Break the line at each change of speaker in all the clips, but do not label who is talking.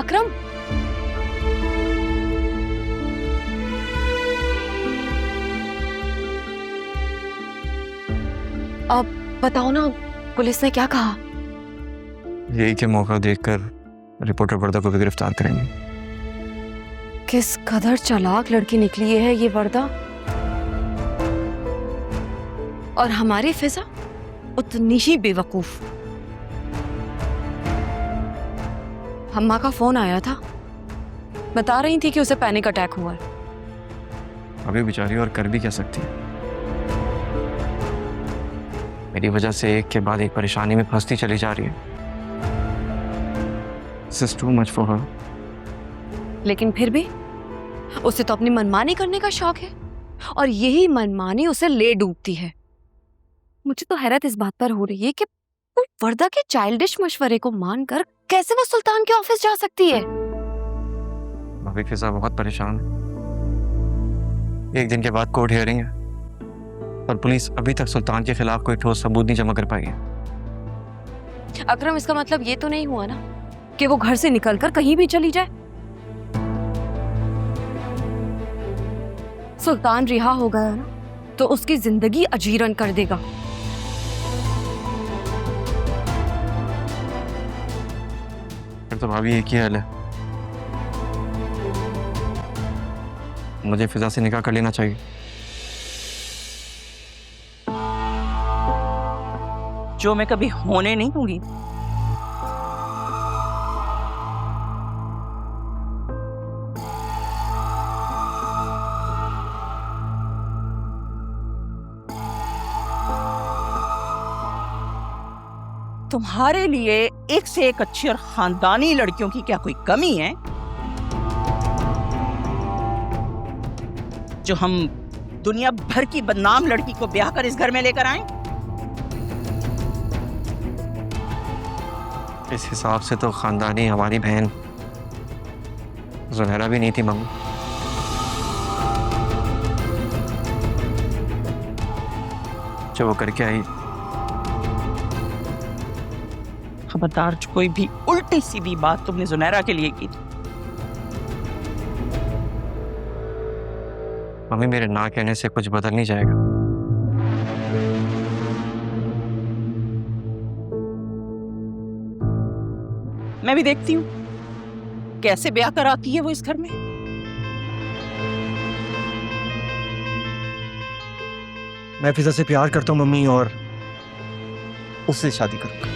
अकरम, अब बताओ ना, पुलिस ने क्या कहा?
यही कि मौका देखकर रिपोर्टर वर्दा को भी गिरफ्तार करेंगे।
किस कदर चालाक लड़की निकली है ये वर्दा, और हमारी फिजा उतनी ही बेवकूफ। अम्मा का फोन आया था, बता रही थी कि उसे पैनिक अटैक हुआ है।
अभी बेचारी और कर भी क्या सकती है। मेरी वजह से एक के बाद एक परेशानी में फंसती चली जा रही है। This is too much for her.
लेकिन फिर भी उसे तो अपनी मनमानी करने का शौक है, और यही मनमानी उसे ले डूबती है। मुझे तो हैरत इस बात पर हो रही है कि वो वर्दा के चाइल्डिश मशवरे को मानकर कैसे वो सुल्तान के ऑफिस जा सकती है।
भाभी फिजा बहुत परेशान है। एक दिन के बाद कोर्ट हियरिंग है और पुलिस अभी तक सुल्तान के खिलाफ कोई ठोस सबूत नहीं जमा कर पाई है।
अकरम, इसका मतलब ये तो नहीं हुआ ना कि वो घर से निकलकर कहीं भी चली जाए? सुल्तान रिहा हो गया ना तो उसकी जिंदगी अजीरन कर देगा।
फिर तो भाभी एक ही हाल है, मुझे फिजा से निकाह कर लेना चाहिए।
जो मैं कभी होने नहीं दूंगी। तुम्हारे लिए एक से एक अच्छी और खानदानी लड़कियों की क्या कोई कमी है जो हम दुनिया भर की बदनाम लड़की को ब्याह कर इस घर में लेकर आए?
इस हिसाब से तो खानदानी हमारी बहन जुनैरा भी नहीं थी मम्मी। जो वो करके आई।
खबरदार, जो कोई भी उल्टी सीधी बात तुमने जुनैरा के लिए की थी।
मम्मी, मेरे ना कहने से कुछ बदल नहीं जाएगा।
मैं भी देखती हूँ कैसे ब्याह कर आती है वो इस घर में।
मैं फिजा से प्यार करता हूँ मम्मी, और उससे शादी करूंगा।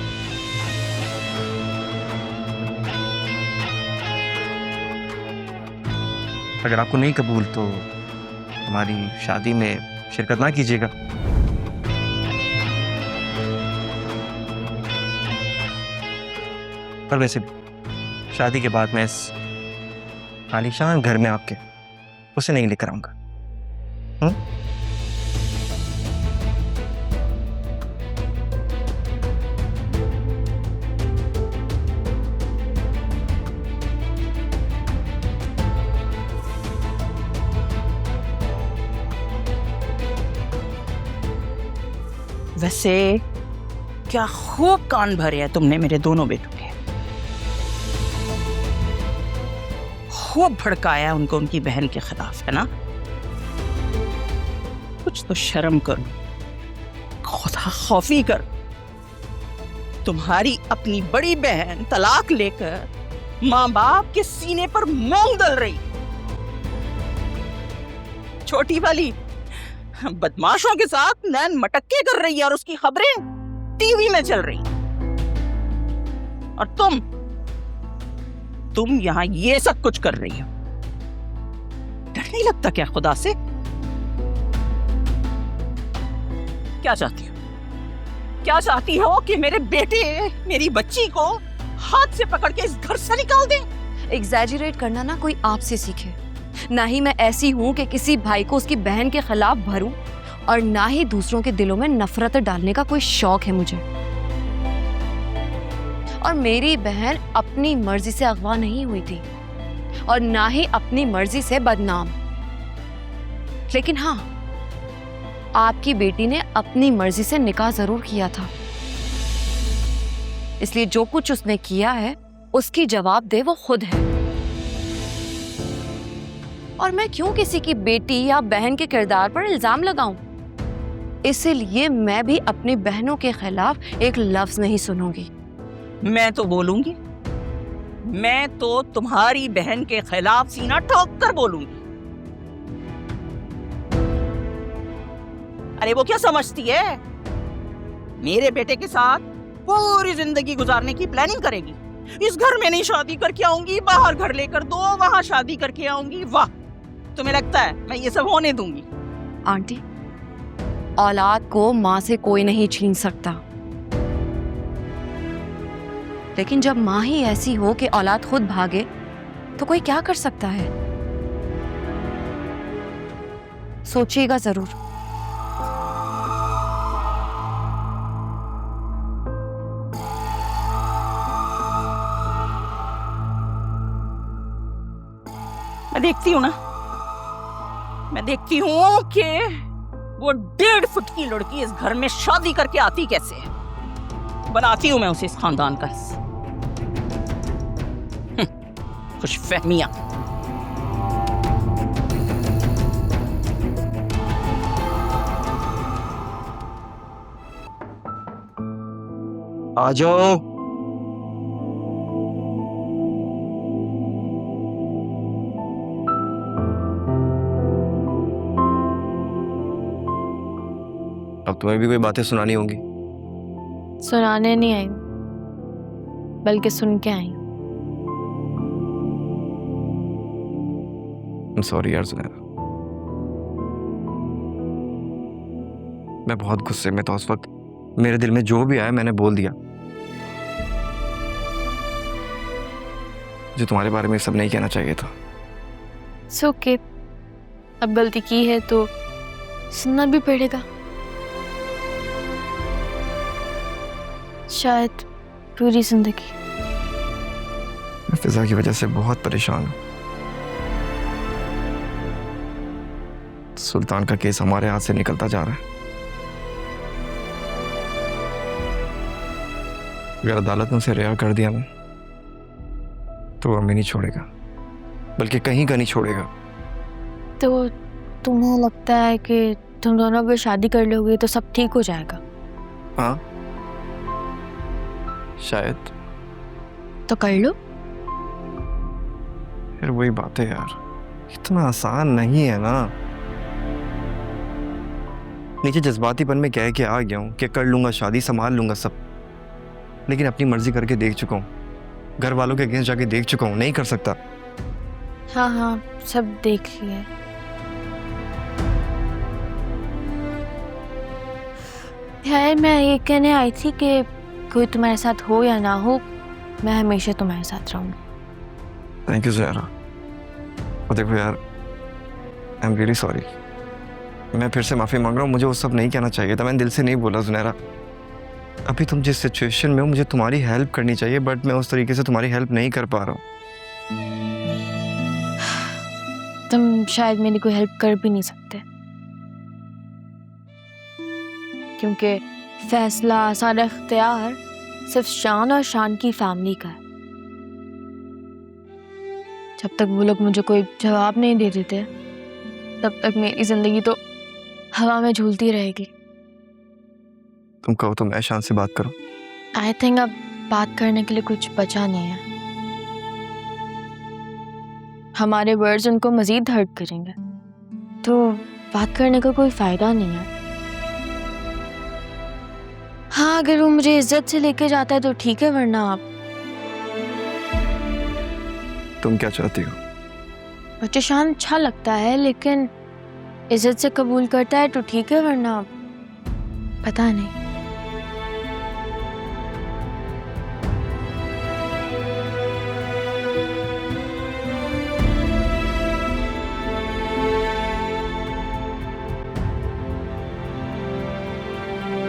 अगर आपको नहीं कबूल तो हमारी शादी में शिरकत ना कीजिएगा। पर वैसे भी शादी के बाद मैं इस आलीशान घर में आपके उसे नहीं लेकर आऊंगा।
वैसे क्या खूब कान भरे हैं तुमने मेरे दोनों बेटों के। खूब भड़काया उनको उनकी बहन के खिलाफ, है ना? कुछ तो शर्म करो, खुदा खौफी कर। तुम्हारी अपनी बड़ी बहन तलाक लेकर माँ बाप के सीने पर मोंग दल रही, छोटी वाली बदमाशों के साथ नैन मटक्के कर रही है और उसकी खबरें टीवी में चल रही। और तुम यहां ये सब कुछ कर रही हो। डर नहीं लगता क्या खुदा से? क्या चाहती हो? क्या चाहती हो कि मेरे बेटे मेरी बच्ची को हाथ से पकड़ के इस घर से निकाल दें?
एग्जैजरेट करना ना कोई आपसे सीखे। ना ही मैं ऐसी हूं कि किसी भाई को उसकी बहन के खिलाफ भरूं, और ना ही दूसरों के दिलों में नफरत डालने का कोई शौक है मुझे। और मेरी बहन अपनी मर्जी से अगवा नहीं हुई थी, और ना ही अपनी मर्जी से बदनाम। लेकिन हाँ, आपकी बेटी ने अपनी मर्जी से निकाह जरूर किया था, इसलिए जो कुछ उसने किया है उसकी जवाब दे वो खुद है। और मैं क्यों किसी की बेटी या बहन के किरदार पर इल्जाम लगाऊं? इसीलिए मैं भी अपनी बहनों के खिलाफ एक लफ्ज नहीं सुनूंगी।
मैं तो बोलूंगी, मैं तो तुम्हारी बहन के खिलाफ सीना ठोक कर बोलूंगी। अरे वो क्या समझती है, मेरे बेटे के साथ पूरी जिंदगी गुजारने की प्लानिंग करेगी। इस घर में नहीं शादी करके आऊंगी, बाहर घर लेकर दो, वहां शादी करके आऊंगी। वाह, तुम्हें लगता है मैं ये सब होने दूंगी?
आंटी, औलाद को माँ से कोई नहीं छीन सकता, लेकिन जब माँ ही ऐसी हो कि औलाद खुद भागे तो कोई क्या कर सकता है? सोचिएगा जरूर।
मैं देखती हूँ ना, मैं देखती हूँ कि वो 1.5 फुट की लड़की इस घर में शादी करके आती कैसे है। बनाती हूँ मैं उसे इस खानदान का हिस्सा। खुशफहमियां।
आ जाओ। अब तुम्हें भी कोई बातें सुनानी होंगी।
सुनाने नहीं आई, बल्कि सुन के आई।
सॉरी यार सुनैरा, मैं बहुत गुस्से में था उस वक्त। मेरे दिल में जो भी आया मैंने बोल दिया। जो तुम्हारे बारे में सब नहीं कहना चाहिए था।
सो के अब गलती की है तो सुनना भी पड़ेगा। शायद पूरी जिंदगी।
मैं फिजा की वजह से बहुत परेशान हूँ। सुल्तान का केस हमारे हाथ से निकलता जा रहा है। अगर अदालत ने उसे रिहा कर दिया ना, तो वो हमें नहीं छोड़ेगा, बल्कि कहीं का नहीं छोड़ेगा।
तो तुम्हें लगता है कि तुम दोनों अगर शादी कर लोगे तो सब ठीक हो जाएगा?
हाँ शायद।
तो कर लो।
फिर वही बात है यार, इतना आसान नहीं है ना। नीचे जज्बातीपन में कह के आ गया हूँ कि कर लूंगा शादी, संभाल लूंगा सब, लेकिन अपनी मर्जी करके देख चुका हूँ, घर वालों के अगेंस्ट जाके देख चुका हूँ, नहीं कर सकता।
हाँ हाँ, सब देख लिया। यार मैं ये कहने आई थी कि कोई तुम्हारे साथ हो या ना हो, मैं हमेशा तुम्हारे साथ रहूंगी।
Thank you Zahra. और देखो यार, आई एम रियली सॉरी। मैं फिर से माफ़ी मांग रहा हूँ, मुझे वो सब नहीं कहना चाहिए था, मैंने दिल से नहीं बोला ज़ुनैरा। अभी तुम जिस सिचुएशन में हो, मुझे तुम्हारी हेल्प करनी चाहिए, बट मैं उस तरीके से तुम्हारी हेल्प नहीं कर पा रहा हूँ।
तुम शायद मेरी कोई हेल्प कर भी नहीं सकते, क्योंकि फैसला, सारा इख्तियार सिर्फ शान और शान की फैमिली का है। जब तक वो लोग मुझे कोई जवाब नहीं दे देते, तब तक मेरी जिंदगी तो हवा में झूलती रहेगी।
तुम कहो तो मैं शान से बात करूं?
आई थिंक अब बात करने के लिए कुछ बचा नहीं है। हमारे वर्ड्स उनको मजीद हर्ट करेंगे, तो बात करने का कोई फायदा नहीं है। हाँ, अगर वो मुझे इज्जत से लेके जाता है तो ठीक है, वरना आप।
तुम क्या चाहती हो?
मुझे शान अच्छा लगता है, लेकिन इज्जत से कबूल करता है तो ठीक है, वरना पता नहीं।